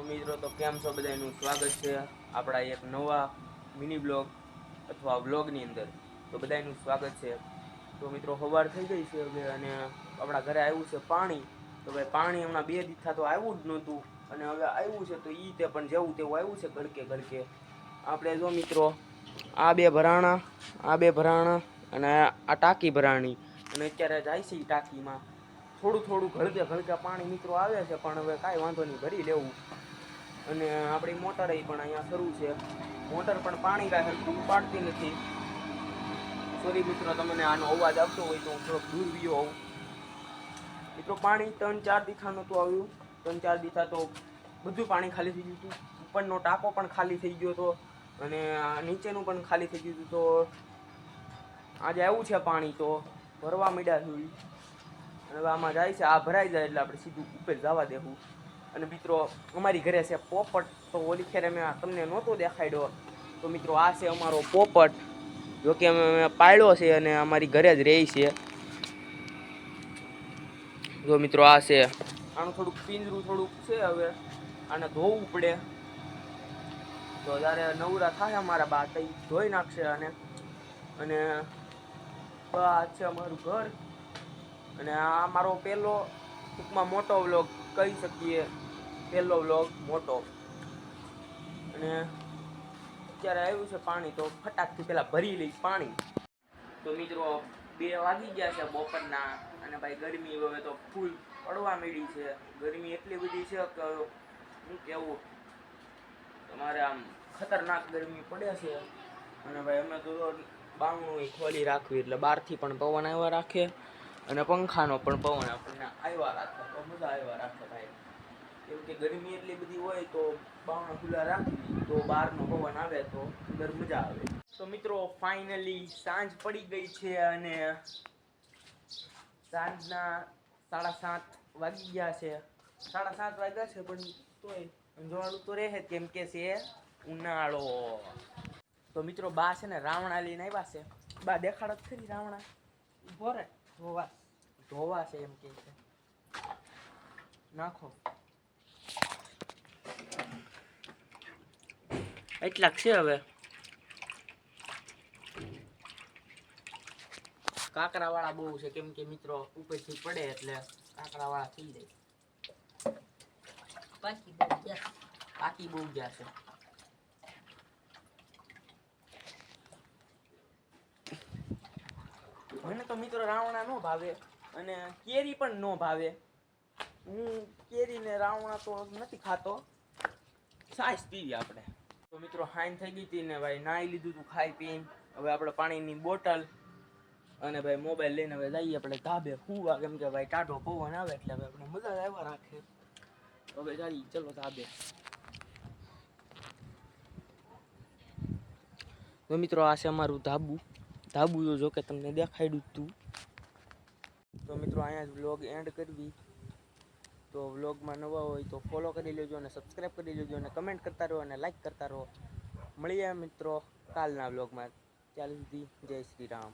મિત્રો તો કેમ છો બધાનું સ્વાગત છે આપણા એક નવા મિની બ્લોગ અથવા વ્લોગની અંદર. તો બધાનું સ્વાગત છે. તો મિત્રો સવાર થઈ ગઈ છે હવે અને આપણા ઘરે આવ્યું છે પાણી. તો ભાઈ પાણી હમણાં 2 દિવસ તો આવ્યું જ નહોતું અને હવે આવ્યું છે તો ઈ તે પણ જેવું તેવું આવ્યું છે ઘડકે આપણે જો મિત્રો આ બે ભરાણા અને આ ટાંકી ભરાણી અને અત્યારે જાય છે ટાંકીમાં થોડું ઘડકે પાણી મિત્રો આવે છે પણ હવે કાંઈ વાંધો નહીં ભરી લેવું. અને આપણી મોટર પણ અહીંયા શરૂ છે. મોટર પણ પાણી કાંઈ હરખું પાડતી નથી. સોરી મિત્રો તમને આનો અવાજ આવતો હોય તો હું થોડોક દૂર ગયો હોઉં. મિત્રો પાણી 3-4 દિવસ નહોતું આવ્યું. 3-4 દિવસ તો બધું પાણી ખાલી થઈ ગયું હતું. ઉપરનો ટાંકો પણ ખાલી થઈ ગયો હતો અને નીચેનું પણ ખાલી થઈ ગયું હતું. તો આજે આવ્યું છે પાણી તો ભરવા માંડ્યા છે. હવે આમાં જાય છે, આ ભરાઈ જાય એટલે આપણે સીધું ઉપર જવા દેવું. અને મિત્રો અમારી ઘરે છે પોપટ. તો ઓલી ખેરે મેં તમને નહોતો દેખાડ્યો. તો મિત્રો આ છે અમારો પોપટ. જોકે અમે પાળ્યો છે અને અમારી ઘરે જ રહે છે. જો મિત્રો આ છે. આનું થોડુંક પિંજરું થોડુંક છે, હવે આને ધોવું પડે. તો જ્યારે નવરા થાય અમારા બા તો ધોઈ નાખશે અને આ છે અમારું ઘર. અને આ મારો પહેલો ટૂંકમાં મોટો વ્લોગ કહી શકીએ. પહેલો વ્લોગ મોટો. અને અત્યારે આવ્યું છે પાણી તો ફટાકથી પહેલાં ભરી લઈશ પાણી. તો મિત્રો 2 વાગી ગયા છે બપોરના અને ભાઈ ગરમી હવે તો ફૂલ પડવા માંડી છે. ગરમી એટલી બધી છે કે શું કહેવું, તમારે આમ ખતરનાક ગરમી પડે છે. અને ભાઈ અમે તો બારણું ખોલી રાખવી એટલે બહારથી પણ પવન આવ્યા રાખે અને પંખાનો પણ પવન આપણને આવ્યા રાખે તો મજા આવ્યા રાખે ભાઈ. કેમ કે ગરમી એટલી બધી હોય તો બારણાં ખુલ્લા રાખવી તો બહારનો પવન આવે તો અંદર મજા આવે. તો મિત્રો ફાઇનલી સાંજ પડી ગઈ છે અને સાંજના 7:30 વાગી ગયા છે. 7:30 વાગ્યા છે પણ તોય અંજવાળું તો રહે કેમ કે છે ઉનાળો. તો મિત્રો બા છે ને રાવણા લઈને આવ્યા છે. બા દેખાડો ખરી રાવણા. ઉભો રે ધોવા છે એમ કે છે. નાખો એટલાક છે. હવે કાંકરાવાળા બહુ છે કેમ કે મિત્રો ઉપરથી પડે એટલે કાંકરાવાળા થઈ જાય. પાકી બહુ ગયા છે. મને તો મિત્રો રાવણા નો ભાવે અને કેરી પણ નો ભાવે. હું કેરી ને રાવણા તો નથી ખાતો. છાશ પીવી આપણે. તો મિત્રો હાઈન થઈ ગઈ હતી ને ભાઈ નાઈ લીધું તું ખાઈ પીને. હવે આપણે પાણીની બોટલ અને ભાઈ મોબાઈલ લઈને હવે જઈએ આપણે ધાબે હુવા. કેમ કે ભાઈ ટાઢો પવન આવે એટલે હવે આપણે મજા આવ્યા રાખે. હવે જઈએ ચલો ધાબે. તો મિત્રો આ છે અમારું ધાબુ. ધાબુ જો કે તમને દેખાડ્યું તું. તો મિત્રો અહીંયા જ વ્લોગ એન્ડ કરવી. તો વ્લોગમાં નવા હોય તો ફોલો કરી લેજો અને સબસ્ક્રાઈબ કરી લેજો અને કમેન્ટ કરતા રહો અને લાઈક કરતા રહો. મળીએ મિત્રો કાલના વ્લોગમાં. ત્યાં સુધી જય શ્રી રામ.